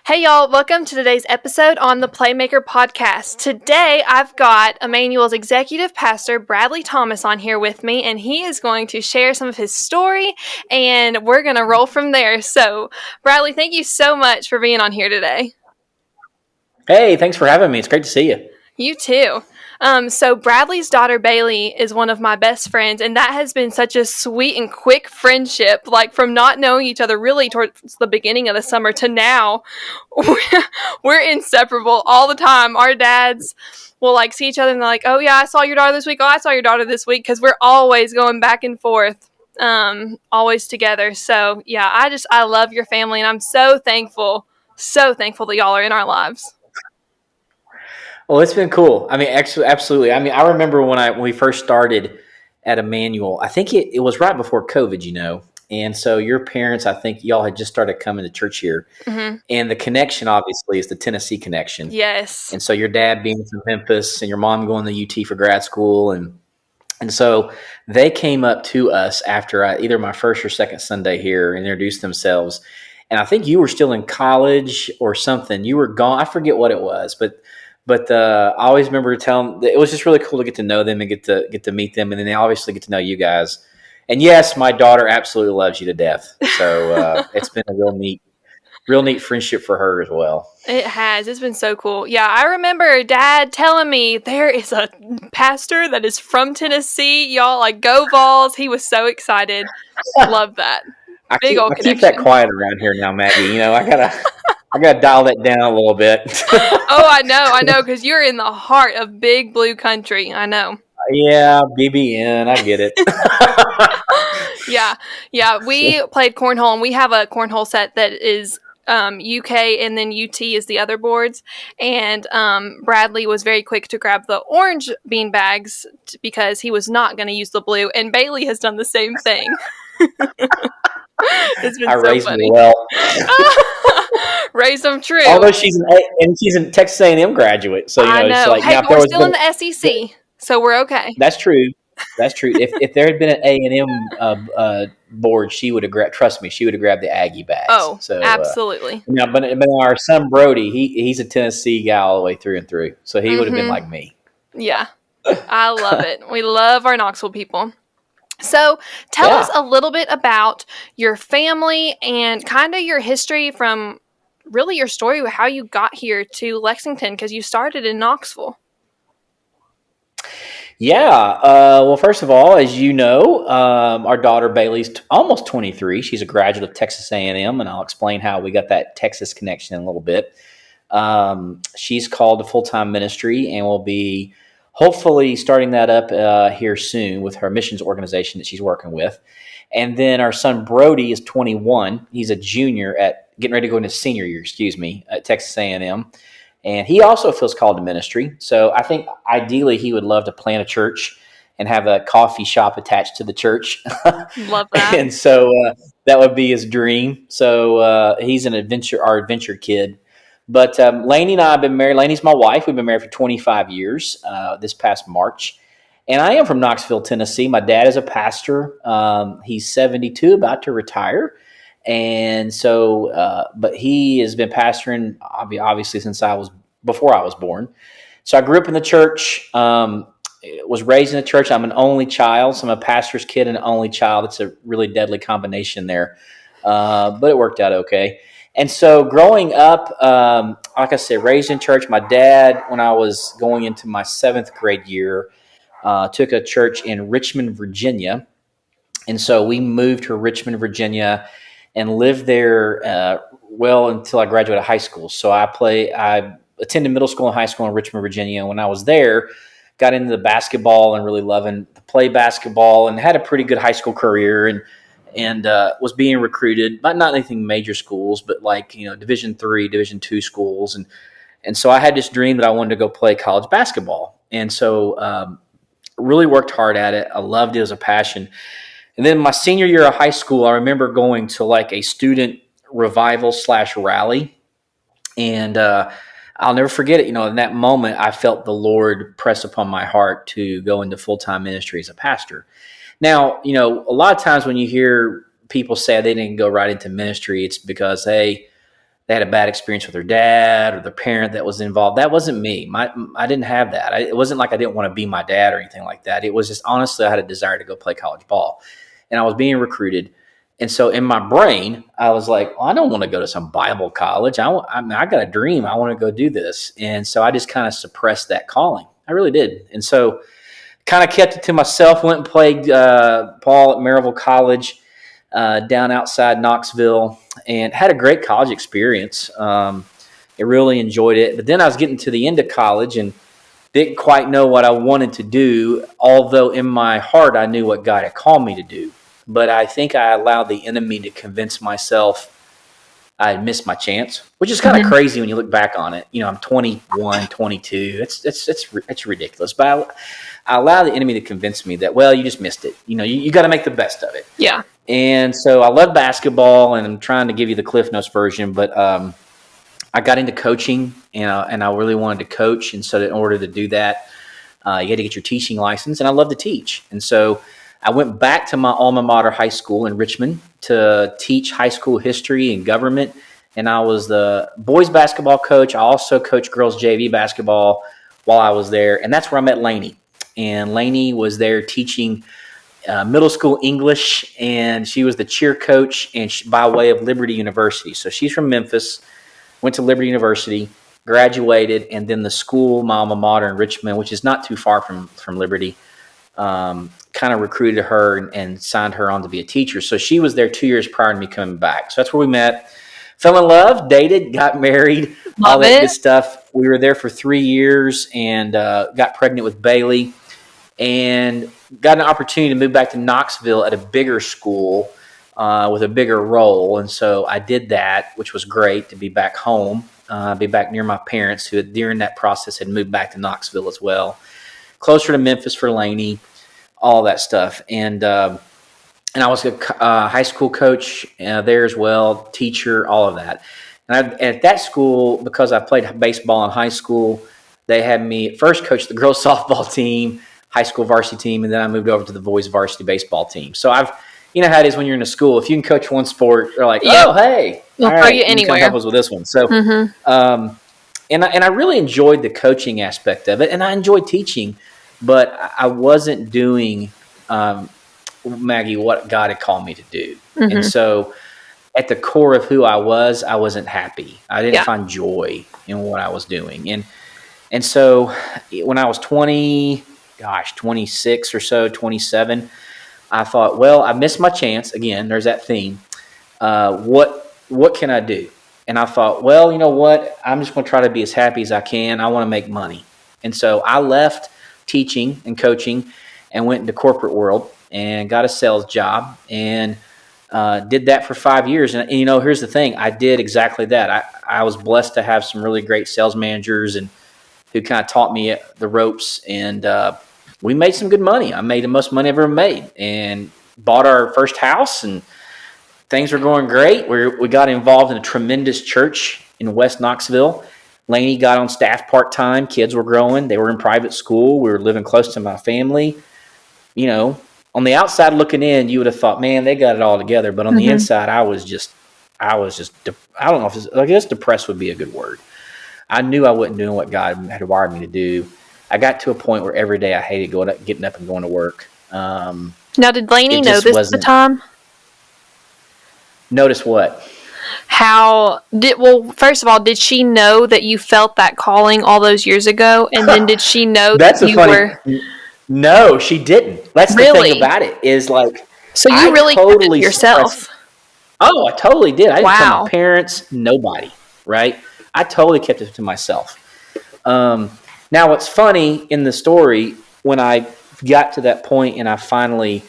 Hey y'all, welcome to today's episode on the Playmaker podcast. Today I've got Emmanuel's executive pastor, Bradley Thomas, on here with me, and he is going to share some of his story, and we're going to roll from there. So, Bradley, thank you so much for being on here today. Hey, thanks for having me. It's great to see you. You too. So Bradley's daughter Bailey is one of my best friends, and that has been such a sweet and quick friendship. Like from not knowing each other really towards the beginning of the summer to now, we're inseparable all the time. Our dads will like see each other and they're like, "Oh yeah, I saw your daughter this week. Oh, I saw your daughter this week," because we're always going back and forth, always together. So yeah, I love your family, and I'm so thankful that y'all are in our lives. Well, it's been cool. I mean, actually, absolutely. I mean, I remember when we first started at Emmanuel. I think it was right before COVID. And so your parents, I think y'all had just started coming to church here, Mm-hmm. and the connection obviously is the Tennessee connection. Yes. And so your dad being from Memphis and your mom going to UT for grad school, and so they came up to us after either my first or second Sunday here and introduced themselves. And I think you were still in college or something. You were gone. I forget what it was, but I always remember telling. It was just really cool to get to know them and get to meet them, and then they obviously get to know you guys. And yes, my daughter absolutely loves you to death. So it's been a real neat friendship for her as well. It has. It's been so cool. Yeah, I remember Dad telling me there is a pastor that is from Tennessee. Y'all, like, go Vols. He was so excited. Love that. I Big keep old I keep that connection. quiet around here now, Maggie. I gotta dial that down a little bit. Oh, I know, because you're in the heart of big blue country. I know. Yeah, BBN, I get it. Yeah, yeah. We played cornhole, and we have a cornhole set that is UK, and then UT is the other boards. And Bradley was very quick to grab the orange bean bags because he was not going to use the blue. And Bailey has done the same thing. It's been I so raised me funny. well. Raise them true. Although she's a Texas A&M graduate, so I it's know. like Hey, now if but there we're was still in been the SEC, so we're okay. that's true. That's true. If there had been an A&M board, she would have trust me, she would have grabbed the Aggie bags. Oh, So absolutely. but our son Brody, he's a Tennessee guy all the way through and through. So he would have been Mm-hmm. like me. Yeah, I love it. We love our Knoxville people. So, tell us Yeah. a little bit about your family and kind of your history from really your story, how you got here to Lexington, because you started in Knoxville. Yeah. Well, first of all, as you know, our daughter Bailey's almost 23. She's a graduate of Texas A&M, and I'll explain how we got that Texas connection in a little bit. She's called to full-time ministry and will be hopefully starting that up here soon with her missions organization that she's working with. And then our son Brody is 21. He's a junior getting ready to go into senior year, excuse me, at Texas A&M. And he also feels called to ministry. So I think ideally he would love to plant a church and have a coffee shop attached to the church. Love that. And so that would be his dream. So he's our adventure kid. But Lainey and I have been married. Lainey's my wife. We've been married for 25 years this past March. And I am from Knoxville, Tennessee. My dad is a pastor. He's 72, about to retire. And so, but he has been pastoring obviously since before I was born. So I grew up in the church, was raised in the church. I'm an only child, so I'm a pastor's kid and an only child. It's a really deadly combination there, but it worked out okay. And so growing up, like I said, raised in church. My dad, when I was going into my seventh grade year, took a church in Richmond, Virginia. And so we moved to Richmond, Virginia, and lived there well until I graduated high school. So I attended middle school and high school in Richmond, Virginia. When I was there, got into the basketball and really loving to play basketball, and had a pretty good high school career, and was being recruited, but not anything major schools, but like Division III, Division II schools, and so I had this dream that I wanted to go play college basketball, and so really worked hard at it. I loved it as a passion. And then my senior year of high school, I remember going to like a student revival / rally. And I'll never forget it. In that moment, I felt the Lord press upon my heart to go into full-time ministry as a pastor. Now, a lot of times when you hear people say they didn't go right into ministry, it's because, hey, they had a bad experience with their dad or their parent that was involved. That wasn't me. I didn't have that. It wasn't like I didn't want to be my dad or anything like that. It was just honestly, I had a desire to go play college ball, and I was being recruited. And so in my brain, I was like, well, I don't want to go to some Bible college. I got a dream. I want to go do this. And so I just kind of suppressed that calling. I really did. And so kind of kept it to myself, went and played ball at Maryville College down outside Knoxville, and had a great college experience. I really enjoyed it. But then I was getting to the end of college and didn't quite know what I wanted to do, although in my heart I knew what God had called me to do. But I think I allowed the enemy to convince myself I had missed my chance, which is kind of crazy when you look back on it. I'm 21, 22. It's ridiculous. But I allowed the enemy to convince me that, well, you just missed it. You got to make the best of it. Yeah. And so I love basketball, and I'm trying to give you the Cliff Notes version, but I got into coaching, and I really wanted to coach. And so in order to do that, you had to get your teaching license, and I love to teach. And so I went back to my alma mater high school in Richmond to teach high school history and government. And I was the boys basketball coach. I also coached girls JV basketball while I was there. And that's where I met Lainey. And Lainey was there teaching middle school English, and she was the cheer coach and by way of Liberty University. So she's from Memphis, went to Liberty University, graduated, and then the school, my alma mater in Richmond, which is not too far from Liberty, kind of recruited her and signed her on to be a teacher. So she was there 2 years prior to me coming back. So that's where we met, fell in love, dated, got married, all that good stuff. We were there for 3 years and got pregnant with Bailey and got an opportunity to move back to Knoxville at a bigger school with a bigger role. And so I did that, which was great to be back home, be back near my parents who during that process had moved back to Knoxville as well. Closer to Memphis for Lainey, all that stuff. And I was a high school coach there as well, teacher, all of that. And at that school, because I played baseball in high school, they had me at first coach the girls softball team, high school varsity team, and then I moved over to the boys varsity baseball team. So you know how it is when you're in a school. If you can coach one sport, they're like, oh, hey, we'll throw you anywhere. You can help us with this one. So, and I really enjoyed the coaching aspect of it, and I enjoyed teaching, but I wasn't doing, Maggie, what God had called me to do. And so at the core of who I wasn't happy. I didn't find joy in what I was doing. And so when I was 26 or so, 27, I thought, well, I missed my chance. Again, there's that theme. What can I do? And I thought, well, you know what? I'm just going to try to be as happy as I can. I want to make money. And so I left teaching and coaching and went into corporate world and got a sales job and did that for 5 years. And here's the thing. I did exactly that. I was blessed to have some really great sales managers and who kind of taught me the ropes. And we made some good money. I made the most money I've ever made and bought our first house, and things were going great. We got involved in a tremendous church in West Knoxville. Lainey got on staff part-time. Kids were growing. They were in private school. We were living close to my family. On the outside looking in, you would have thought, man, they got it all together. But on the inside, I don't know if I guess depressed would be a good word. I knew I wasn't doing what God had wired me to do. I got to a point where every day I hated getting up and going to work. Now, did Lainey know this at the time? Notice what? First of all, did she know that you felt that calling all those years ago? And then did she know that you were... No, she didn't. That's the thing about it is like... So you really kept it to yourself. Oh, I totally did. I didn't tell my parents, nobody, right? I totally kept it to myself. Now, what's funny in the story, when I got to that point and I finally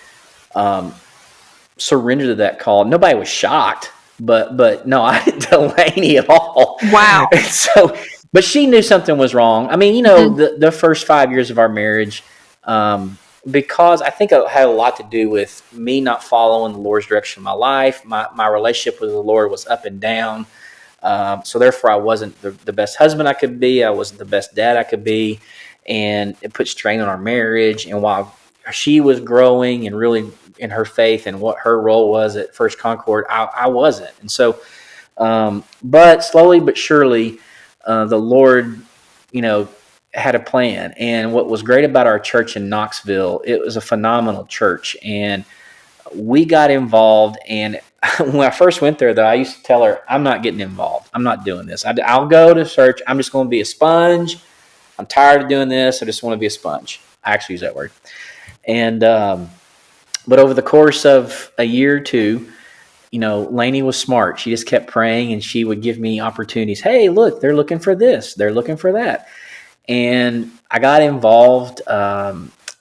surrendered to that call, nobody was shocked. But no, I didn't tell Lainey at all. Wow. But she knew something was wrong. I mean, the first 5 years of our marriage, because I think it had a lot to do with me not following the Lord's direction in my life. My relationship with the Lord was up and down. So therefore, I wasn't the best husband I could be. I wasn't the best dad I could be. And it put strain on our marriage. And while she was growing and really in her faith and what her role was at First Concord, I wasn't. And so But slowly but surely, the Lord, you know, had a plan. And what was great about our church in Knoxville, it was a phenomenal church. And we got involved. And when I first went there, though, I used to tell her, I'm not getting involved. I'm not doing this. I'll go to church. I'm just going to be a sponge. I'm tired of doing this. I just want to be a sponge. I actually use that word. And, but over the course of a year or two, Lainey was smart. She just kept praying and she would give me opportunities. Hey, look, they're looking for this. They're looking for that. And I got involved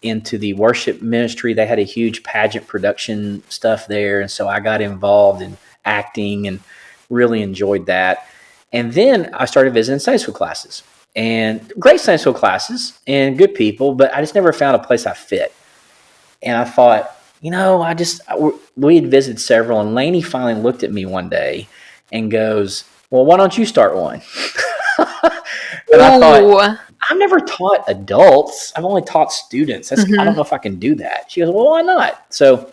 into the worship ministry. They had a huge pageant production stuff there. And so I got involved in acting and really enjoyed that. And then I started visiting Sunday school classes, and great Sunday school classes and good people, but I just never found a place I fit. And I thought, we had visited several, and Lainey finally looked at me one day and goes, well, why don't you start one? And I thought, I've never taught adults. I've only taught students. I don't know if I can do that. She goes, well, why not? So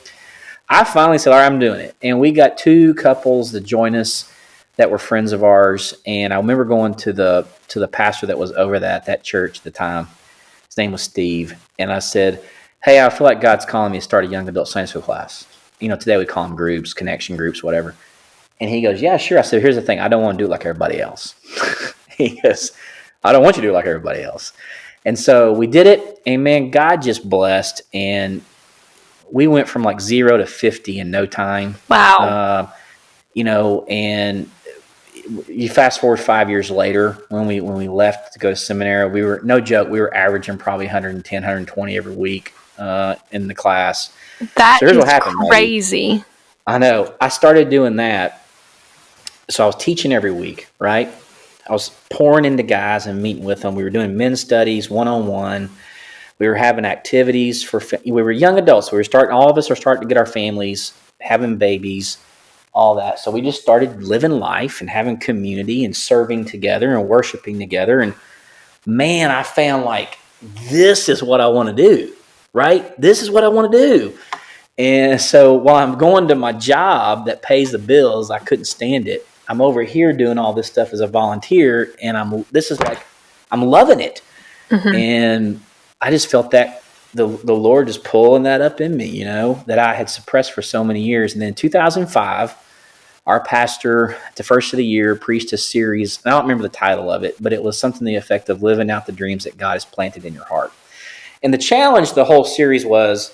I finally said, all right, I'm doing it. And we got two couples to join us that were friends of ours. And I remember going to the pastor that was over that church at the time. His name was Steve. And I said, hey, I feel like God's calling me to start a young adult Sunday school class. Today we call them groups, connection groups, whatever. And he goes, yeah, sure. I said, here's the thing. I don't want to do it like everybody else. He goes, I don't want you to do it like everybody else. And so we did it. And man, God just blessed. And we went from like 0 to 50 in no time. Wow. And you fast forward 5 years later, when we left to go to seminary, we were, no joke, we were averaging probably 110, 120 every week in the class. That is what happened, crazy. Right? I know. I started doing that. So I was teaching every week, right? I was pouring into guys and meeting with them. We were doing men's studies, one-on-one. We were having activities we were young adults. All of us are starting to get our families, having babies, all that. So we just started living life and having community and serving together and worshiping together. And man, I found like, this is what I want to do, right? This is what I want to do. And so while I'm going to my job that pays the bills, I couldn't stand it. I'm over here doing all this stuff as a volunteer, and I'm loving it. Mm-hmm. And I just felt that the Lord just pulling that up in me, that I had suppressed for so many years. And then in 2005, our pastor, at the first of the year, preached a series. I don't remember the title of it, but it was something to the effect of living out the dreams that God has planted in your heart. And the challenge, the whole series was,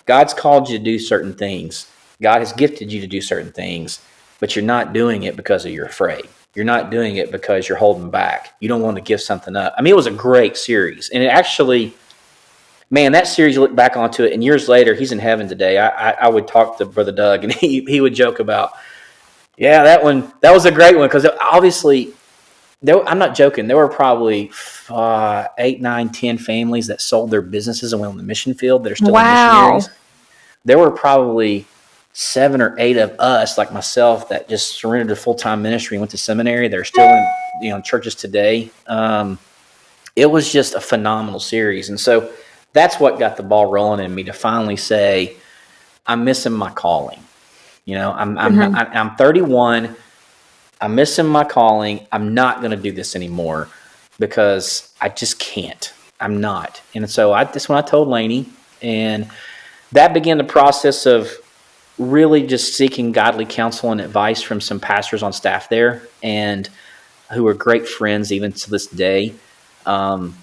God's called you to do certain things. God has gifted you to do certain things, but you're not doing it because you're afraid. You're not doing it because you're holding back. You don't want to give something up. I mean, it was a great series. And it actually, man, that series, you look back onto it, and years later, he's in heaven today. I would talk to Brother Doug, and he would joke about, yeah, that was a great one, because obviously, I'm not joking. There were probably 8, 9, 10 families that sold their businesses and went on the mission field that are still missionaries. There were probably 7 or 8 of us, like myself, that just surrendered to full-time ministry and went to seminary. They're still in churches today. It was just a phenomenal series. And so that's what got the ball rolling in me to finally say, I'm missing my calling. I'm 31. I'm missing my calling. I'm not going to do this anymore because I just can't. I'm not. And so that's when I told Lainey, and that began the process of really just seeking godly counsel and advice from some pastors on staff there, and who are great friends even to this day. And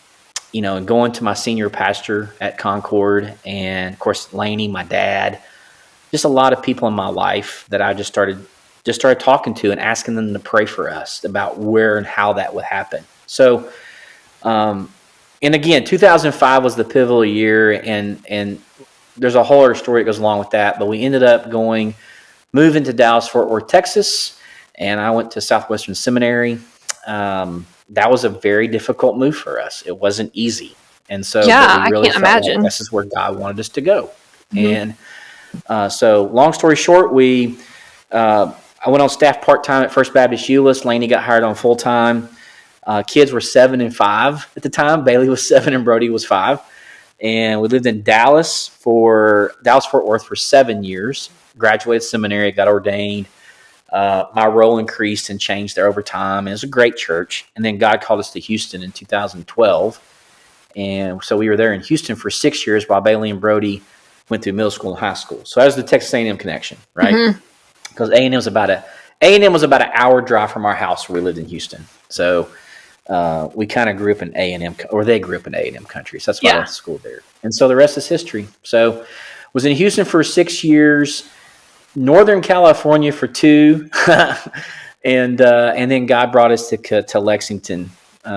going to my senior pastor at Concord, and of course Lainey, my dad, just a lot of people in my life that I just started talking to and asking them to pray for us about where and how that would happen. So, and again, 2005 was the pivotal year, and there's a whole other story that goes along with that. But we ended up moving to Dallas, Fort Worth, Texas, and I went to Southwestern Seminary. That was a very difficult move for us. It wasn't easy, and so I can't imagine. Like this is where God wanted us to go. Mm-hmm. And so, long story short, I went on staff part-time at First Baptist Euless. Lainey got hired on full-time. Kids were 7 and 5 at the time. Bailey was 7 and Brody was 5. And we lived in Dallas-Fort Worth for 7 years. Graduated seminary, got ordained. My role increased and changed there over time. It was a great church. And then God called us to Houston in 2012. And so we were there in Houston for 6 years while Bailey and Brody went through middle school and high school. So that was the Texas A&M connection, right? Mm-hmm. Because A&M was about an hour drive from our house where we lived in Houston. So we kind of grew up in A&M, or they grew up in A&M country. So that's why I Yeah. went to school there. And so the rest is history. So was in Houston for 6 years, Northern California for 2, and then God brought us to Lexington.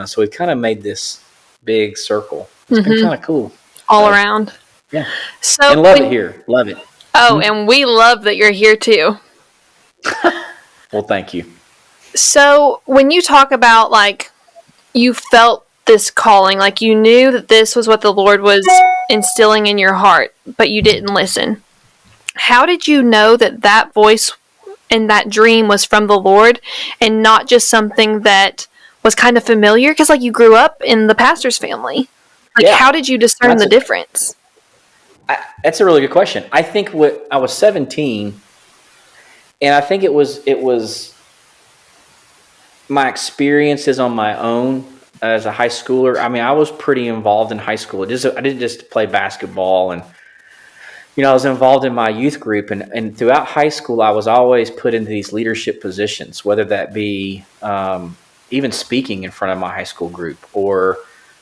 So we've kind of made this big circle. It's been Mm-hmm. kind of cool. All So, around. yeah. So And love it here. Love it. Oh, and we love that you're here too. Well, thank you. So when you talk about like you felt this calling, like you knew that this was what the Lord was instilling in your heart, but you didn't listen. How did you know that that voice and that dream was from the Lord and not just something that was kind of familiar? Because like you grew up in the pastor's family. Like Yeah. how did you discern the difference? That's a really good question. I think I was 17, and I think it was my experiences on my own as a high schooler. I mean, I was pretty involved in high school. I didn't just play basketball, and I was involved in my youth group, and throughout high school, I was always put into these leadership positions, whether that be even speaking in front of my high school group or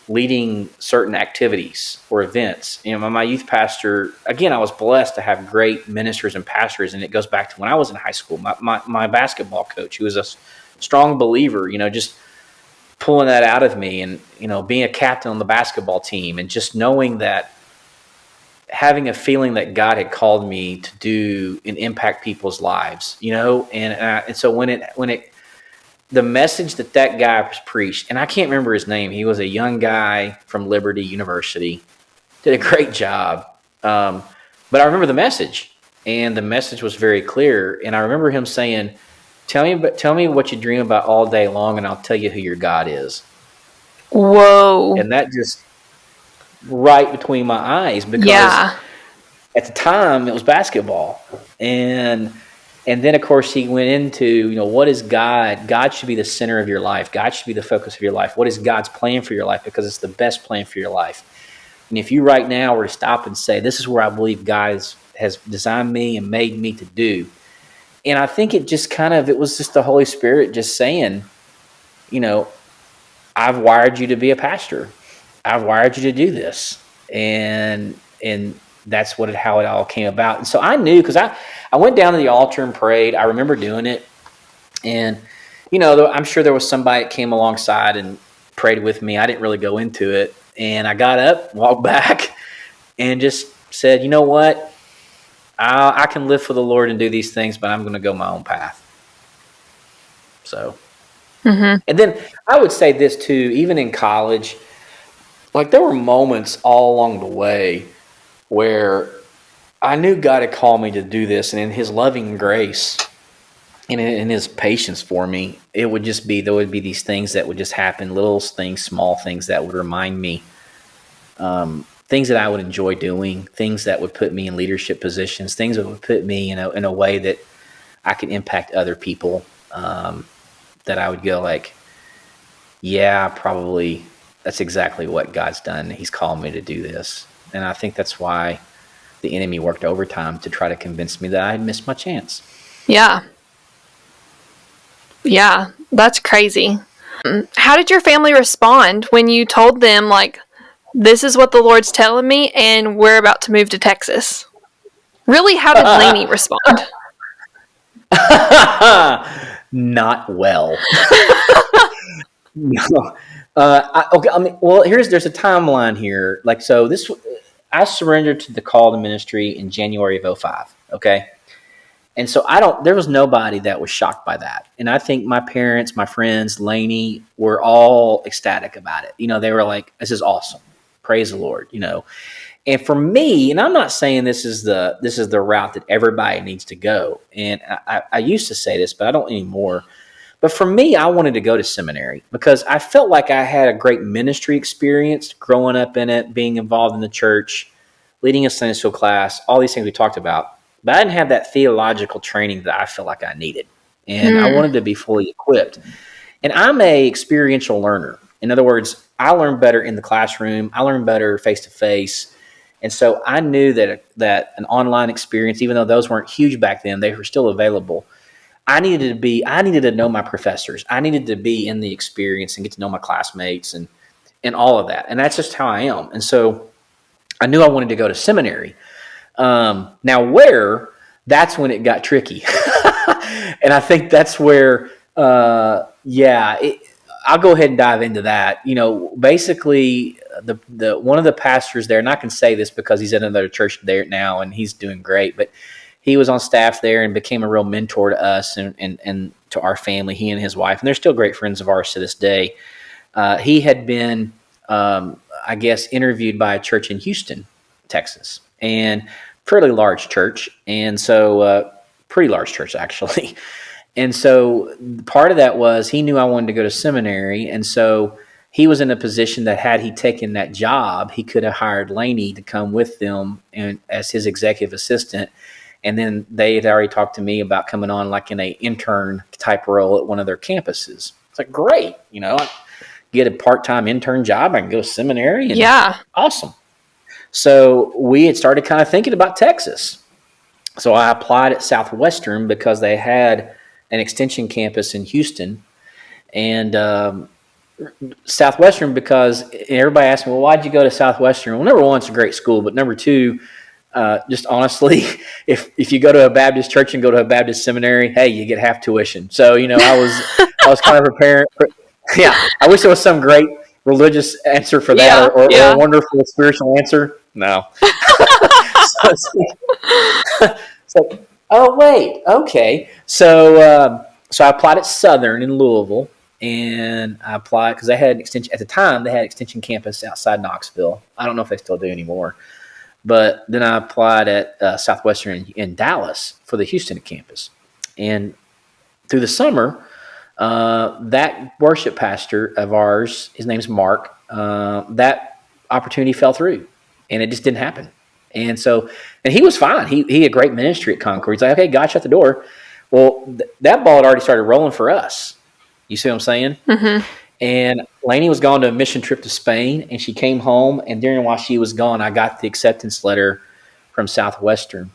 leading certain activities or events. My youth pastor, again, I was blessed to have great ministers and pastors, and it goes back to when I was in high school. My basketball coach, who was a strong believer, just pulling that out of me, and being a captain on the basketball team, and just knowing that, having a feeling that God had called me to do and impact people's lives, and so when the message that guy preached, and I can't remember his name. He was a young guy from Liberty University, did a great job. But I remember the message, and the message was very clear. And I remember him saying, tell me what you dream about all day long, and I'll tell you who your God is. Whoa. And that just right between my eyes, because at the time it was basketball. And then, of course, he went into, what is God? God should be the center of your life. God should be the focus of your life. What is God's plan for your life? Because it's the best plan for your life. And if you right now were to stop and say, this is where I believe God has designed me and made me to do. And I think it was just the Holy Spirit just saying, I've wired you to be a pastor. I've wired you to do this. And that's how it all came about. And so I knew, because I went down to the altar and prayed. I remember doing it. And, I'm sure there was somebody that came alongside and prayed with me. I didn't really go into it. And I got up, walked back, and just said, you know what? I can live for the Lord and do these things, but I'm going to go my own path. So, And then I would say this too, even in college, like there were moments all along the way where I knew God had called me to do this, and in His loving grace and in His patience for me, there would be these things that would just happen, little things, small things that would remind me, things that I would enjoy doing, things that would put me in leadership positions, things that would put me in a way that I could impact other people, that I would go like, yeah, probably that's exactly what God's done. He's called me to do this. And I think that's why the enemy worked overtime to try to convince me that I had missed my chance. Yeah. Yeah, that's crazy. How did your family respond when you told them, like, this is what the Lord's telling me, and we're about to move to Texas? Really, how did Lainey respond? Not well. No. Okay. There's a timeline here. Like, so I surrendered to the call to ministry in January of 2005. Okay. And so there was nobody that was shocked by that. And I think my parents, my friends, Lainey, were all ecstatic about it. They were like, this is awesome. Praise the Lord, And for me, and I'm not saying this is the route that everybody needs to go. And I used to say this, but I don't anymore. But for me, I wanted to go to seminary because I felt like I had a great ministry experience growing up in it, being involved in the church, leading a Sunday school class, all these things we talked about. But I didn't have that theological training that I felt like I needed. and I wanted to be fully equipped. And I'm a experiential learner. In other words, I learn better in the classroom. I learn better face to face. And so I knew that an online experience, even though those weren't huge back then, they were still available. I needed to know my professors. I needed to be in the experience and get to know my classmates and all of that. And that's just how I am. And so I knew I wanted to go to seminary. Now, where, that's when it got tricky. And I think that's where, I'll go ahead and dive into that. Basically, the one of the pastors there, and I can say this because he's in another church there now, and he's doing great. But he was on staff there and became a real mentor to us and to our family. He and his wife, and they're still great friends of ours to this day. He had been, I guess, interviewed by a church in Houston, Texas, and fairly large church, and so pretty large church actually. And so part of that was he knew I wanted to go to seminary, and so he was in a position that had he taken that job, he could have hired Lainey to come with them and as his executive assistant. And then they had already talked to me about coming on like in a intern type role at one of their campuses. It's like, great, get a part-time intern job. I can go to seminary. And Yeah. awesome. So we had started kind of thinking about Texas. So I applied at Southwestern because they had an extension campus in Houston. And Southwestern, because everybody asked me, well, why'd you go to Southwestern? Well, number one, it's a great school. But number two, just honestly, if you go to a Baptist church and go to a Baptist seminary, hey, you get half tuition. So, I was kind of preparing. Yeah, I wish there was some great religious answer for that or a wonderful spiritual answer. No. so, oh, wait. Okay. So I applied at Southern in Louisville, and I applied because they had an extension. At the time, they had extension campus outside Knoxville. I don't know if they still do anymore. But then I applied at Southwestern in Dallas for the Houston campus. And through the summer, that worship pastor of ours, his name's Mark, that opportunity fell through, and it just didn't happen. And he was fine. He had great ministry at Concord. He's like, okay, God shut the door. Well, that ball had already started rolling for us. You see what I'm saying? Mm-hmm. And Lainey was gone to a mission trip to Spain, and she came home. And while she was gone, I got the acceptance letter from Southwestern.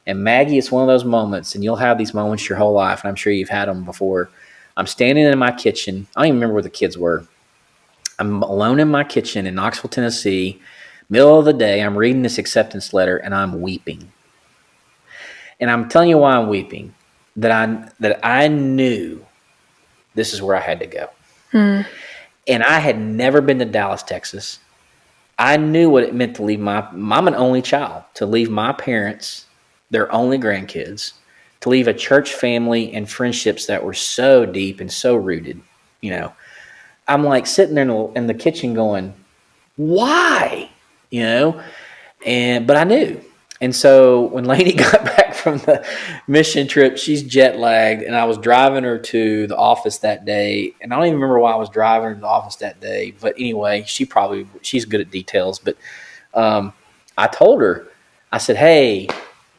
And Maggie, it's one of those moments, and you'll have these moments your whole life, and I'm sure you've had them before. I'm standing in my kitchen. I don't even remember where the kids were. I'm alone in my kitchen in Knoxville, Tennessee, middle of the day. I'm reading this acceptance letter, and I'm weeping. And I'm telling you why I'm weeping. That I knew this is where I had to go. Mm. And I had never been to Dallas, Texas. I knew what it meant to leave I'm an only child, to leave my parents, their only grandkids, to leave a church family and friendships that were so deep and so rooted. I'm like sitting there in the kitchen going, why? But I knew. And so when Lainey got back from the mission trip, she's jet lagged, and I was driving her to the office that day. And I don't even remember why I was driving her to the office that day. But anyway, she's good at details. But I told her, I said, hey,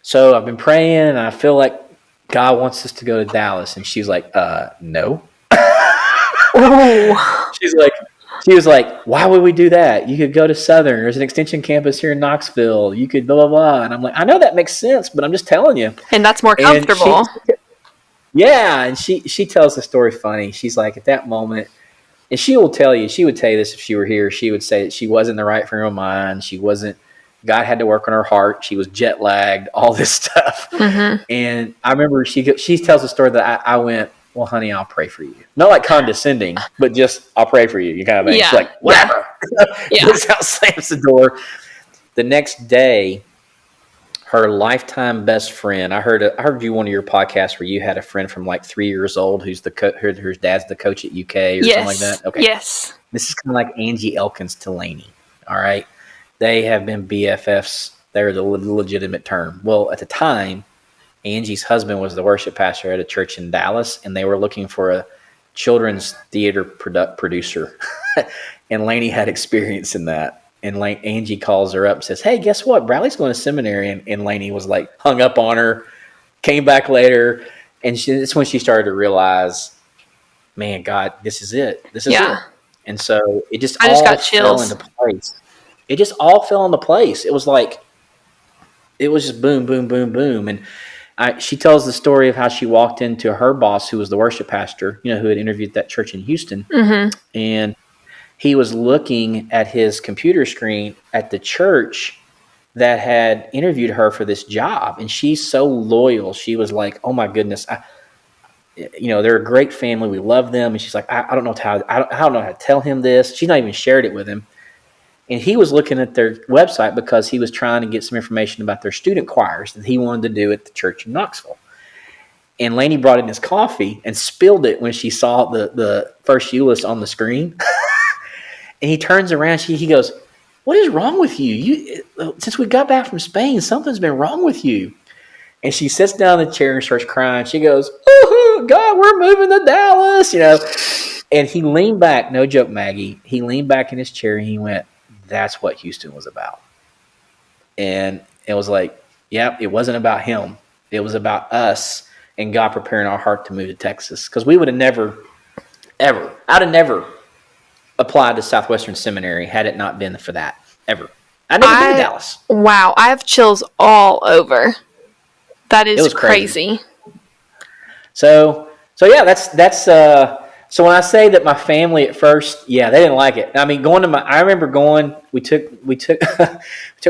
so I've been praying, and I feel like God wants us to go to Dallas. And she was like, no. Oh. She was like, why would we do that? You could go to Southern. There's an extension campus here in Knoxville. You could blah, blah, blah. And I'm like, I know that makes sense, but I'm just telling you. And that's more comfortable. And she tells the story funny. She's like, at that moment, and she would tell you this if she were here. She would say that she wasn't in the right frame of mind. God had to work on her heart. She was jet lagged, all this stuff. Mm-hmm. And I remember she tells the story that I went, well, honey, I'll pray for you. Not like condescending, but just, I'll pray for you. You kind of thing. Yeah. She's like, whatever. Yeah. This house slams the door. The next day, her lifetime best friend, I heard you one of your podcasts where you had a friend from like 3 years old whose dad's the coach at UK or something like that. Okay. Yes. This is kind of like Angie Elkins to Lainey. All right. They have been BFFs. They're the legitimate term. Well, at the time, Angie's husband was the worship pastor at a church in Dallas, and they were looking for a children's theater producer. And Lainey had experience in that. And Angie calls her up and says, hey, guess what? Bradley's going to seminary. And Lainey was like hung up on her, came back later, And it's when she started to realize, man, God, this is it. This is Yeah. it. And so it just I just all got fell chills. into place. It just all fell into place. It was like, it was just boom, boom, boom, boom. And she tells the story of how she walked into her boss, who was the worship pastor, who had interviewed that church in Houston. Mm-hmm. And he was looking at his computer screen at the church that had interviewed her for this job. And she's so loyal. She was like, oh my goodness, they're a great family. We love them. And she's like, I don't know I don't know how to tell him this. She's not even shared it with him. And he was looking at their website because he was trying to get some information about their student choirs that he wanted to do at the church in Knoxville. And Lainey brought in his coffee and spilled it when she saw the first Euless on the screen. And he turns around, he goes, what is wrong with you? Since we got back from Spain, something's been wrong with you. And she sits down in the chair and starts crying. She goes, oh, God, we're moving to Dallas, And he leaned back, no joke, Maggie. He leaned back in his chair and he went, that's what Houston was about. And it was like, yeah, it wasn't about him. It was about us and God preparing our heart to move to Texas. Because we would have never, ever, I'd have never applied to Southwestern Seminary had it not been for that, ever. I'd never been to Dallas. Wow, I have chills all over. That is It was crazy. So yeah, that's so when I say that my family at first, yeah, they didn't like it. I mean, I remember going, we took we took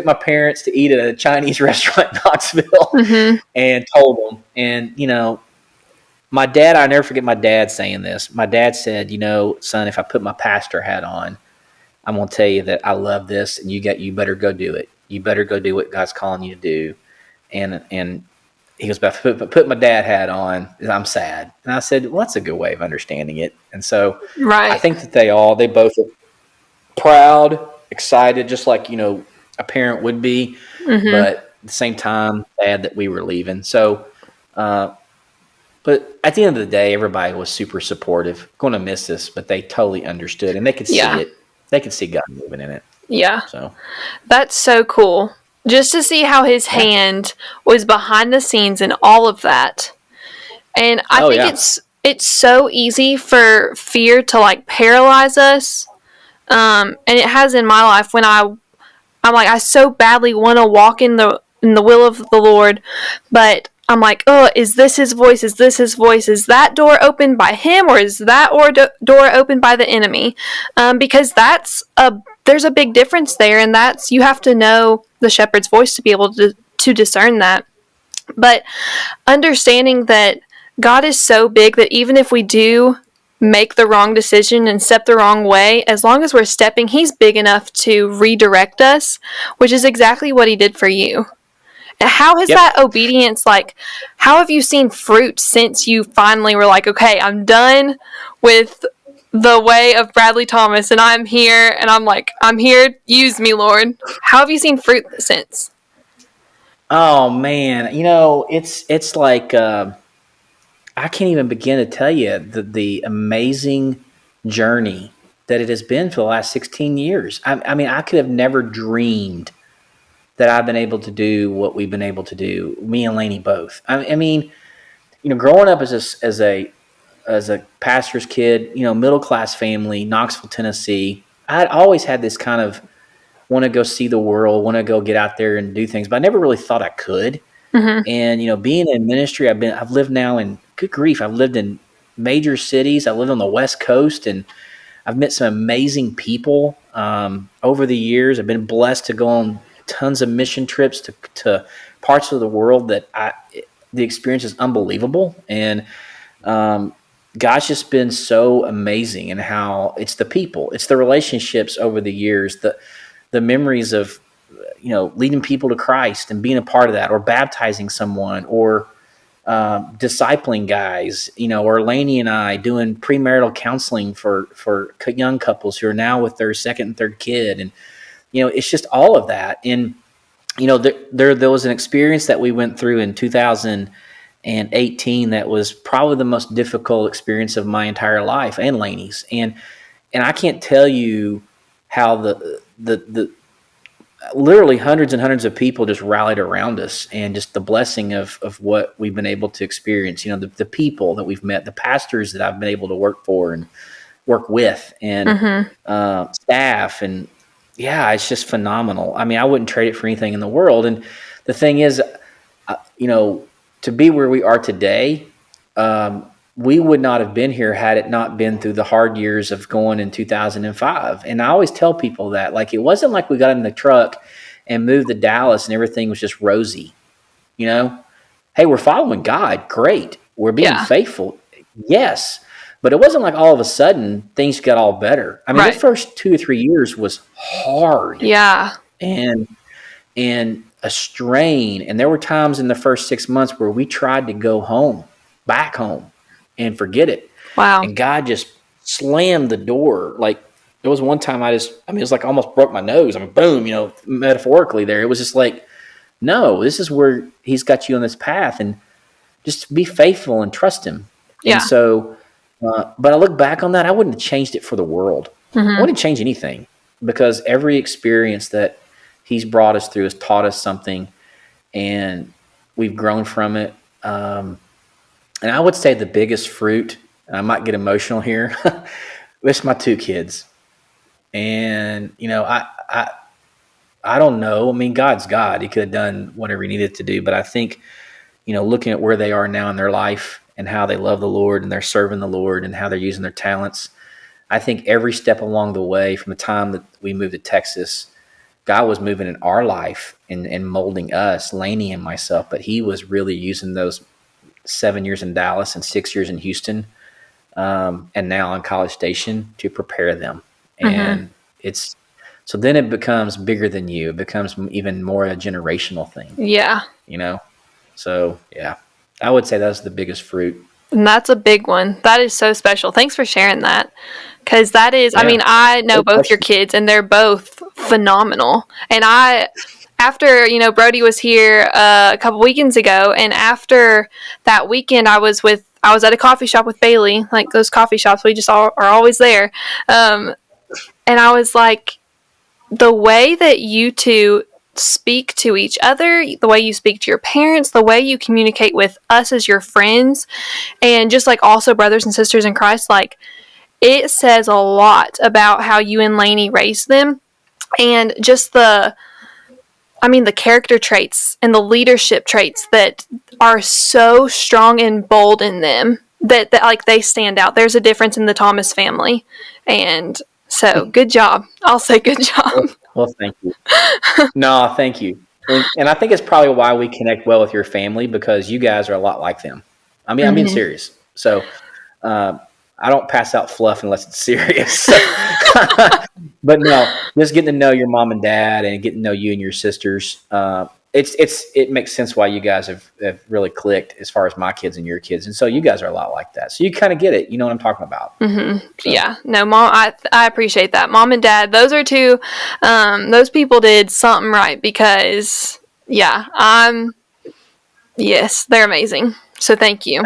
my parents to eat at a Chinese restaurant in Knoxville and told them. And, my dad, I never forget my dad saying this. My dad said, son, if I put my pastor hat on, I'm going to tell you that I love this and you better go do it. You better go do what God's calling you to do. And he goes, but put my dad hat on, I'm sad. And I said, well, that's a good way of understanding it. And so I think that they both are proud, excited, just like, a parent would be, but at the same time, sad that we were leaving. So, but at the end of the day, everybody was super supportive. Going to miss this, but they totally understood and they could see it. They could see God moving in it. Yeah. So that's so cool. Just to see how his hand was behind the scenes and all of that. And I think it's so easy for fear to like paralyze us. And it has in my life when I'm like, I so badly want to walk in the will of the Lord, but I'm like, oh, is this his voice? Is this his voice? Is that door opened by him, or is that door opened by the enemy? Because there's a big difference there, and you have to know the shepherd's voice to be able to discern that. But understanding that God is so big that even if we do make the wrong decision and step the wrong way, as long as we're stepping, he's big enough to redirect us, which is exactly what he did for you. How has that obedience, how have you seen fruit since you finally were like, okay, I'm done with the way of Bradley Thomas and I'm here and I'm here, use me, Lord. How have you seen fruit since? Oh man, it's like I can't even begin to tell you the amazing journey that it has been for the last 16 years. I mean, I could have never dreamed that I've been able to do what we've been able to do, me and Lainey both. I mean, growing up as a pastor's kid, middle class family, Knoxville, Tennessee, I'd always had this kind of want to go see the world, want to go get out there and do things, but I never really thought I could. And being in ministry, I've lived now in, good grief, I've lived in major cities. I lived on the West Coast, and I've met some amazing people over the years. I've been blessed to go on tons of mission trips to parts of the world that the experience is unbelievable. And God's just been so amazing in how it's the people, it's the relationships over the years, the memories of leading people to Christ and being a part of that, or baptizing someone, or discipling guys, or Lainey and I doing premarital counseling for young couples who are now with their second and third kid. And, it's just all of that. And, there was an experience that we went through in 2018 that was probably the most difficult experience of my entire life and Lainey's. And I can't tell you how literally hundreds and hundreds of people just rallied around us, and just the blessing of what we've been able to experience. The people that we've met, the pastors that I've been able to work for and work with, and Mhm. staff, and yeah, it's just phenomenal. I mean, I wouldn't trade it for anything in the world. And the thing is, to be where we are today, we would not have been here had it not been through the hard years of going in 2005. And I always tell people that, like, it wasn't like we got in the truck and moved to Dallas and everything was just rosy. You know, hey, we're following God. Great. We're being Yeah. faithful. Yes. But it wasn't like all of a sudden things got all better. I mean, the Right. first 2 or 3 years was hard Yeah. and a strain. And there were times in the first 6 months where we tried to go home, back home, and forget it. Wow. And God just slammed the door. Like, there was one time it was like I almost broke my nose. I mean, boom, metaphorically there. It was just like, no, this is where He's got you on this path, and just be faithful and trust Him. And Yeah. so, but I look back on that, I wouldn't have changed it for the world. I Mhm. wouldn't change anything, because every experience that He's brought us through has taught us something, and we've grown from it. And I would say the biggest fruit, and I might get emotional here, it's my two kids. And, I don't know. I mean, God's God. He could have done whatever He needed to do. But I think, looking at where they are now in their life and how they love the Lord and they're serving the Lord and how they're using their talents, I think every step along the way, from the time that we moved to Texas, God was moving in our life and molding us, Laney and myself, but He was really using those 7 years in Dallas and 6 years in Houston, and now in College Station, to prepare them. Mhm. And it's so then it becomes bigger than you. It becomes even more a generational thing, Yeah. you know? So, yeah, I would say that's the biggest fruit. And that's a big one. That is so special. Thanks for sharing that. Because that is, I Yeah. mean, I know Great both your question. kids and they're both phenomenal. And after, Brody was here a couple weekends ago, and after that weekend, I was at a coffee shop with Bailey, like those coffee shops, we just are always there. And I was like, the way that you two speak to each other, the way you speak to your parents, the way you communicate with us as your friends, and just like also brothers and sisters in Christ, like it says a lot about how you and Lainey raised them, and just the character traits and the leadership traits that are so strong and bold in them that like they stand out. There's a difference in the Thomas family. And so good job. I'll say good Well, job. well, thank you. No, thank you. And I think it's probably why we connect well with your family, because you guys are a lot like them. I mean, I'm being Mm-hmm. serious. So, uh, I don't pass out fluff unless it's serious. So, but no, just getting to know your mom and dad and getting to know you and your sisters. It makes sense why you guys have really clicked as far as my kids and your kids. And so you guys are a lot like that. So you kind of get it. You know what I'm talking about. Mm-hmm. So, Yeah, no, mom, I appreciate that. Mom and dad, those are two. Those people did something right because, yeah, yes, they're amazing. So thank you.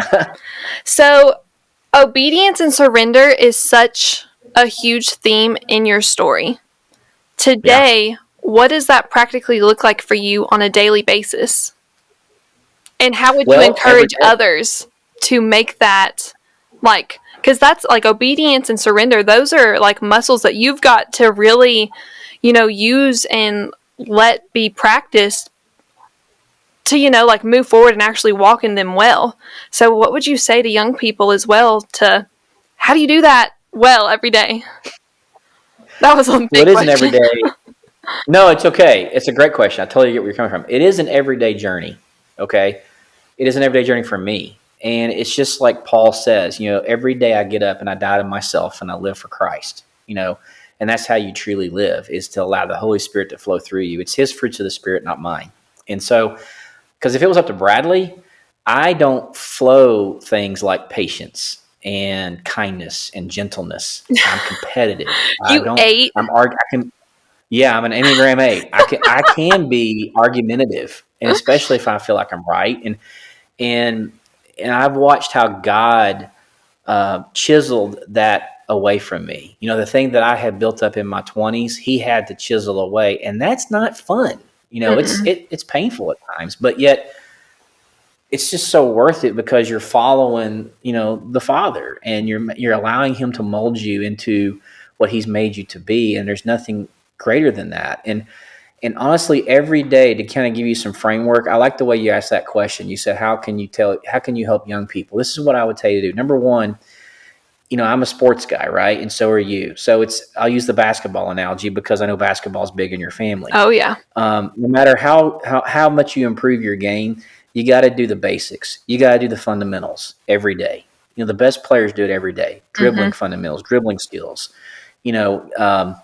So obedience and surrender is such a huge theme in your story. yeah. Today, what does that practically look like for you on a daily basis? And how would you Well, every encourage day. others to make that, like, because that's like obedience and surrender, those are like muscles that you've got to really, use and let be practiced to, like move forward and actually walk in them well. So, what would you say to young people as well to how do you do that well every day? That was a Well, big it is an question. everyday. No, it's okay. It's a great question. I totally get where you're coming from. It is an everyday journey. Okay. It is an everyday journey for me. And it's just like Paul says, every day I get up and I die to myself and I live for Christ, and that's how you truly live, is to allow the Holy Spirit to flow through you. It's His fruits of the Spirit, not mine. And so, because if it was up to Bradley, I don't flow things like patience and kindness and gentleness. I'm competitive. I You don't, ate. I can, yeah, I'm an Enneagram 8. I can be argumentative, and especially if I feel like I'm right. And I've watched how God chiseled that away from me. The thing that I had built up in my 20s, he had to chisel away, and that's not fun. Mm-mm. It's painful at times, but yet it's just so worth it because you're following, the Father, and you're allowing him to mold you into what he's made you to be, and there's nothing greater than that. And honestly, every day, to kind of give you some framework, I like the way you asked that question. You said, how can you help young people? This is what I would tell you to do. Number one, I'm a sports guy, right? And so are you. So I'll use the basketball analogy because I know basketball is big in your family. Oh yeah. No matter how much you improve your game, you got to do the basics. You got to do the fundamentals every day. The best players do it every day. Mm-hmm. Dribbling fundamentals, dribbling skills. You know, um,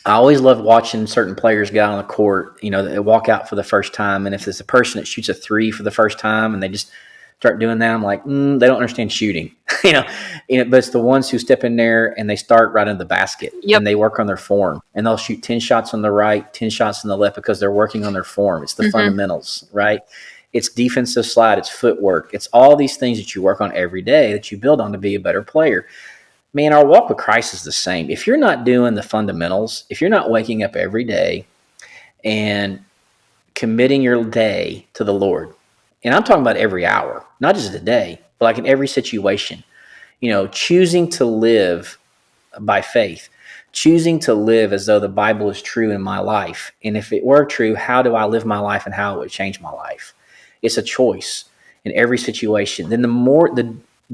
I always love watching certain players get out on the court, they walk out for the first time. And if it's a person that shoots a three for the first time and they just start doing that, I'm like, they don't understand shooting, but it's the ones who step in there and they start right into the basket Yep. and they work on their form, and they'll shoot 10 shots on the right, 10 shots on the left because they're working on their form. It's the Mm-hmm. fundamentals, right? It's defensive slide, it's footwork. It's all these things that you work on every day that you build on to be a better player. Man, our walk with Christ is the same. If you're not doing the fundamentals, if you're not waking up every day and committing your day to the Lord, and I'm talking about every hour, not just a day, but like in every situation, choosing to live by faith, choosing to live as though the Bible is true in my life. And if it were true, how do I live my life and how it would change my life? It's a choice in every situation. Then the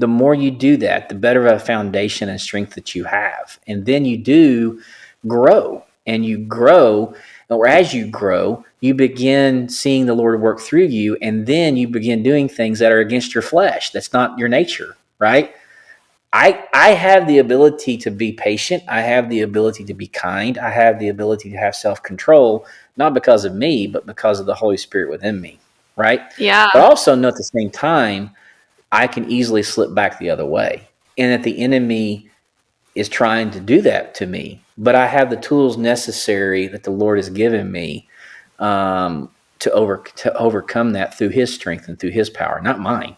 more you do that, the better of a foundation and strength that you have. And then you do grow, and you grow, or as you grow, you begin seeing the Lord work through you, and then you begin doing things that are against your flesh. That's not your nature, right? I have the ability to be patient. I have the ability to be kind. I have the ability to have self-control, not because of me, but because of the Holy Spirit within me, right? Yeah. But I also know at the same time, I can easily slip back the other way, and that the enemy is trying to do that to me. But I have the tools necessary that the Lord has given me to overcome that through His strength and through His power, not mine.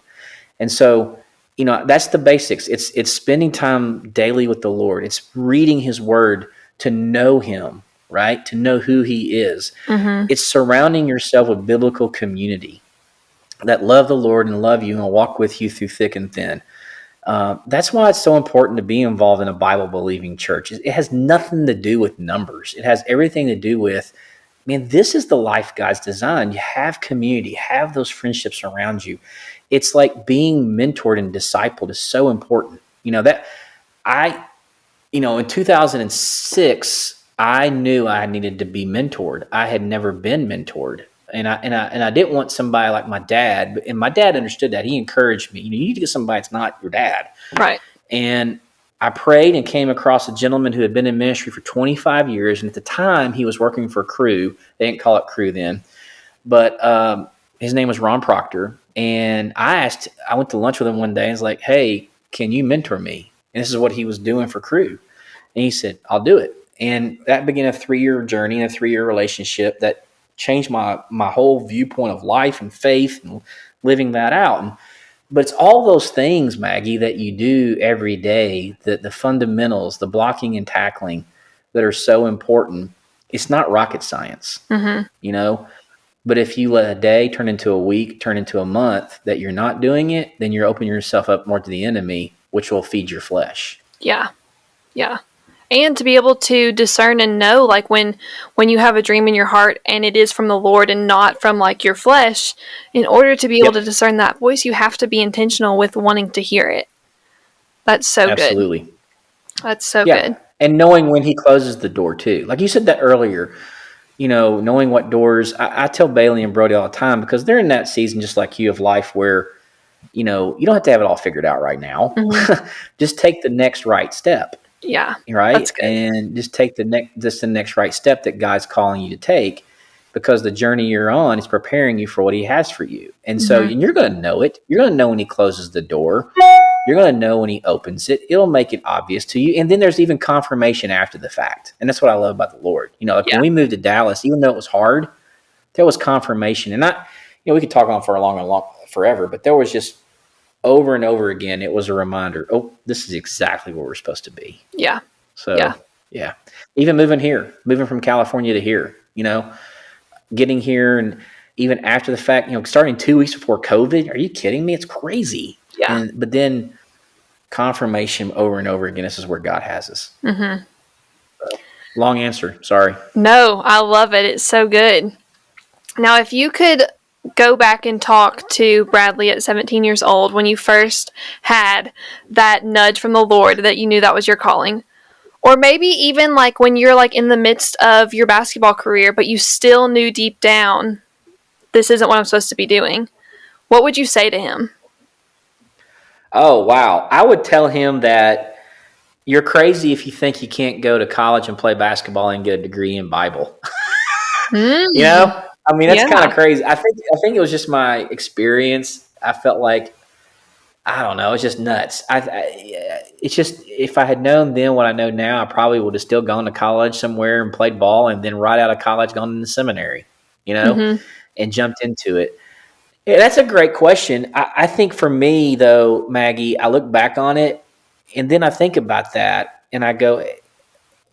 And so, that's the basics. It's spending time daily with the Lord. It's reading His Word to know Him, right? To know who He is. Mm-hmm. It's surrounding yourself with biblical community that love the Lord and love you and walk with you through thick and thin. That's why it's so important to be involved in a Bible believing church. It has nothing to do with numbers. It has everything to do with, man, this is the life God's designed. You have community, have those friendships around you. It's like being mentored and discipled is so important. That I, in 2006, I knew I needed to be mentored. I had never been mentored. And I didn't want somebody like my dad, and my dad understood that. He encouraged me. You need to get somebody that's not your dad. Right. And I prayed and came across a gentleman who had been in ministry for 25 years. And at the time, he was working for Crew. They didn't call it Crew then. But his name was Ron Proctor. And I went to lunch with him one day and was like, hey, can you mentor me? And this is what he was doing for Crew. And he said, I'll do it. And that began a 3-year journey and a 3-year relationship that changed my whole viewpoint of life and faith and living that out. But it's all those things, Maggie, that you do every day, the fundamentals, the blocking and tackling that are so important. It's not rocket science, Mm-hmm. you know. But if you let a day turn into a week, turn into a month that you're not doing it, then you're opening yourself up more to the enemy, which will feed your flesh. Yeah. Yeah. And to be able to discern and know, like when you have a dream in your heart and it is from the Lord and not from like your flesh, in order to be able to Yep, discern that voice, you have to be intentional with wanting to hear it. That's so good. absolutely. That's so Yeah. good. And knowing when he closes the door too. Like you said that earlier, knowing what doors. I tell Bailey and Brody all the time because they're in that season just like you of life where, you don't have to have it all figured out right now. Mm-hmm. Just take the next right step, Yeah. That's right? good. And just take the next right step that God's calling you to take, because the journey you're on is preparing you for what He has for you. And so, Mm-hmm. and you're going to know it. You're going to know when He closes the door. You're going to know when He opens it. It'll make it obvious to you. And then there's even confirmation after the fact. And that's what I love about the Lord. Like when Yeah. we moved to Dallas, even though it was hard, there was confirmation. And we could talk on for a long, forever, but there was just over and over again, it was a reminder, oh, this is exactly where we're supposed to be. Yeah. Yeah. So, yeah. Even moving from California to here, getting here and even after the fact, starting 2 weeks before COVID, are you kidding me? It's crazy. Yeah. But then confirmation over and over again, this is where God has us. Mm-hmm. Long answer. Sorry. No, I love it. It's so good. Now, if you could go back and talk to Bradley at 17 years old when you first had that nudge from the Lord that you knew that was your calling, or maybe even like when you're like in the midst of your basketball career, but you still knew deep down, this isn't what I'm supposed to be doing, what would you say to him? Oh, wow. I would tell him that you're crazy if you think you can't go to college and play basketball and get a degree in Bible. Mm, I mean, that's kind yeah. of crazy. I think it was just my experience. I felt like, I don't know, it's just nuts. It's just, if I had known then what I know now, I probably would have still gone to college somewhere and played ball, and then right out of college gone into seminary, Mm-hmm. and jumped into it. Yeah, that's a great question. I think for me though, Maggie, I look back on it and then I think about that and I go,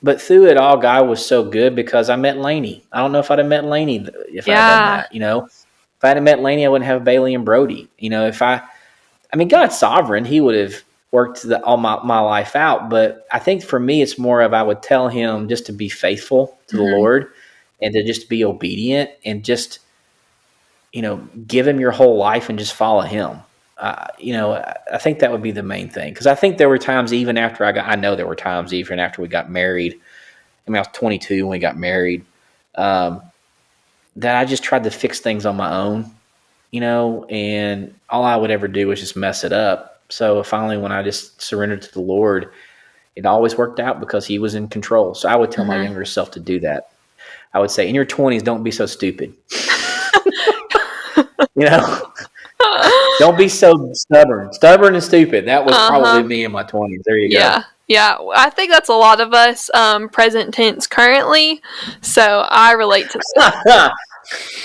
but through it all, God was so good because I met Laney. I don't know if I'd have met Laney if I had done Yeah. that. If I had met Laney, I wouldn't have Bailey and Brody. I mean, God's sovereign. He would have worked all my life out. But I think for me, it's more of, I would tell him just to be faithful to the Mm-hmm. Lord and to just be obedient and just, give him your whole life and just follow him. I think that would be the main thing. Because I think there were times even after I know there were times even after we got married. I mean, I was 22 when we got married. Um, that I just tried to fix things on my own, and all I would ever do was just mess it up. So finally, when I just surrendered to the Lord, it always worked out because He was in control. So I would tell my Mm-hmm. younger self to do that. I would say, in your 20s, don't be so stupid. You know, don't be so stubborn. Stubborn and stupid. That was probably Uh-huh. me in my 20s. There you go. Yeah. Yeah. I think that's a lot of us, present tense currently. So I relate to that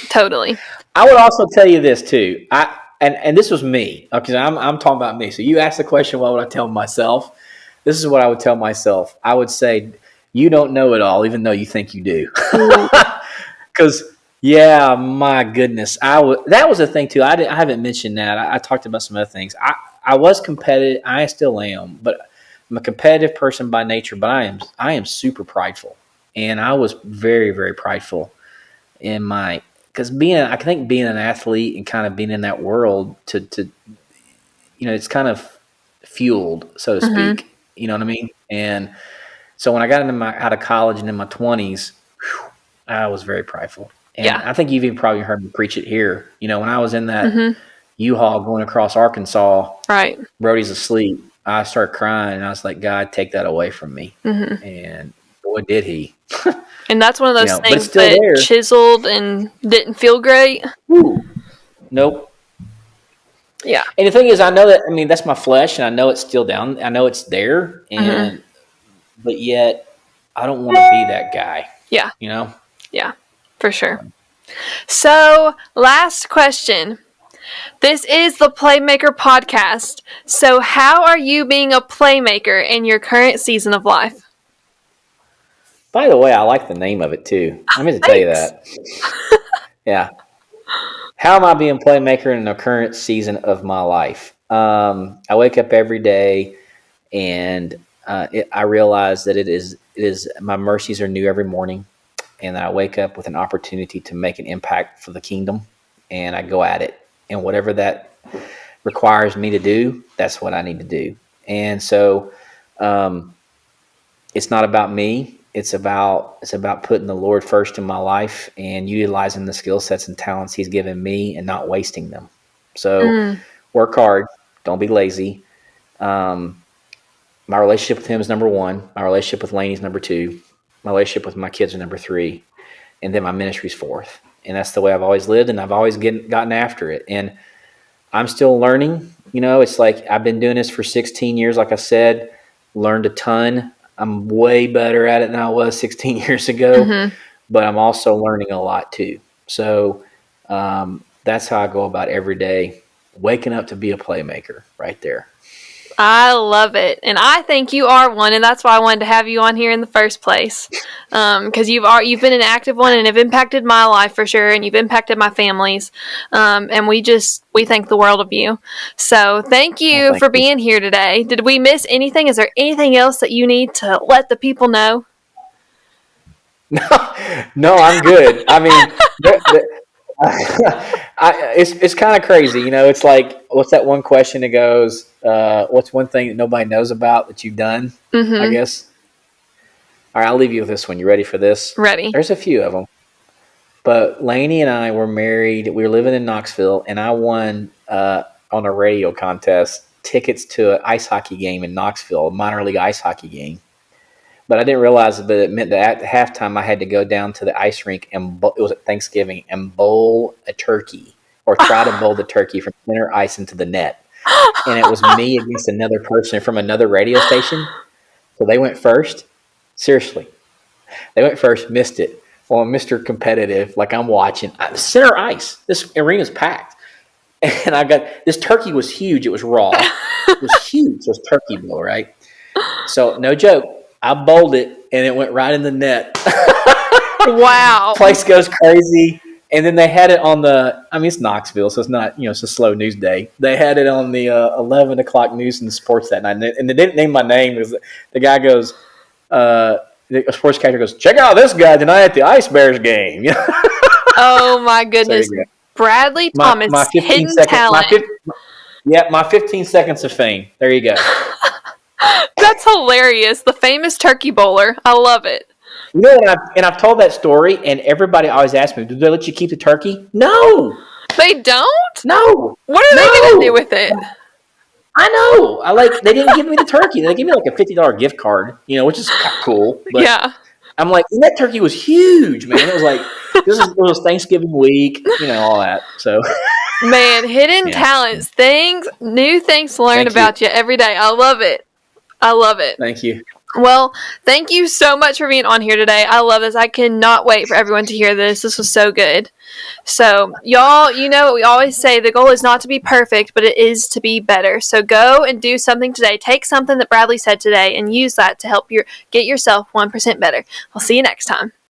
totally. I would also tell you this too. And this was me, because I'm talking about me. So you asked the question, what would I tell myself? This is what I would tell myself. I would say, you don't know it all, even though you think you do. Ooh. Because, yeah, my goodness, that was a thing too. I haven't mentioned that. I talked about some other things. I was competitive. I still am, but I'm a competitive person by nature. But I am super prideful, and I was very, very prideful in my, because I think being an athlete and kind of being in that world to it's kind of fueled, so to Mm-hmm. speak. You know what I mean? And so when I got out of college and in my 20s, I was very prideful. And Yeah. I think you've even probably heard me preach it here. When I was in that Mm-hmm. U-Haul going across Arkansas, Right. Brody's asleep. I started crying and I was like, God, take that away from me. Mm-hmm. And boy, did he. And that's one of those But it's things still that there. chiseled and didn't feel great. Woo. Nope. Yeah. And the thing is, I know that, I mean, that's my flesh and I know it's still down. I know it's there. Mm-hmm. But yet I don't want to be that guy, Yeah. you know? Yeah. For sure. So, last question. This is the Playmaker podcast. So, how are you being a playmaker in your current season of life? By the way, I like the name of it too. I meant to tell you Thanks. that. Yeah. How am I being playmaker in the current season of my life? I wake up every day and I realize that it is my mercies are new every morning, and I wake up with an opportunity to make an impact for the kingdom, and I go at it, and whatever that requires me to do, that's what I need to do. And so, um, it's not about me. It's about putting the Lord first in my life and utilizing the skill sets and talents He's given me and not wasting them. So Mm, work hard. Don't be lazy. Um, my relationship with Him is number one. My relationship with Laney is number two. My relationship with my kids are number three, and then my ministry's fourth. And that's the way I've always lived, and I've always gotten after it. And I'm still learning. It's like I've been doing this for 16 years. Like I said, learned a ton. I'm way better at it than I was 16 years ago, mm-hmm. but I'm also learning a lot too. So that's how I go about every day. waking up to be a playmaker right there. I love it, and I think you are one, and that's why I wanted to have you on here in the first place. Because you've been an active one and have impacted my life for sure, and you've impacted my family's, and we thank the world of you. So thank Well, you thank for you. being here today. Did we miss anything? Is there anything else that you need to let the people know? No, I'm good. I mean, it's kind of crazy, you know. It's like, what's that one question that goes, "What's one thing that nobody knows about that you've done?" I Mm-hmm. guess. All right, I'll leave you with this one. You ready for this? Ready. There's a few of them, but Lainey and I were married. We were living in Knoxville, and I won on a radio contest tickets to an ice hockey game in Knoxville, a minor league ice hockey game. But I didn't realize that it meant that at halftime I had to go down to the ice rink and it was at Thanksgiving and bowl a turkey or try to bowl the turkey from center ice into the net. And it was me against another person from another radio station. So they went first. Seriously, they went first, missed it. Well, I'm Mr. Competitive, like I'm watching center ice. This arena's packed, and I got this turkey was huge. It was raw. It was huge. It was turkey bowl, right? So no joke, I bowled it and it went right in the net. Wow. Place goes crazy. And then they had it on the. I mean, it's Knoxville, so it's not. You know, it's a slow news day. They had it on the 11 o'clock news and sports that night, and they didn't name my name because the guy goes. The sportscaster goes, check out this guy tonight at the Ice Bears game. Oh my So there goodness. you go. Bradley My Thomas, 15 hidden second talent. my 15 seconds of fame. There you go. That's hilarious. The famous turkey bowler. I love it. You know, I've told that story, and everybody always asks me, "Did they let you keep the turkey?" No, They don't? no, What are they going to do no. with it? I know. They didn't give me the turkey. They gave me like a $50 gift card, you know, which is cool. But Yeah. I'm like, and that turkey was huge, man. It was like it was Thanksgiving week, you know, all that. So Man, hidden yeah, talents, new things to learn thank you, about you every day. I love it. I love it. thank you. Well, thank you so much for being on here today. I love this. I cannot wait for everyone to hear this. This was so good. So, y'all, you know what we always say, the goal is not to be perfect, but it is to be better. So go and do something today. Take something that Bradley said today and use that to help get yourself 1% better. I'll see you next time.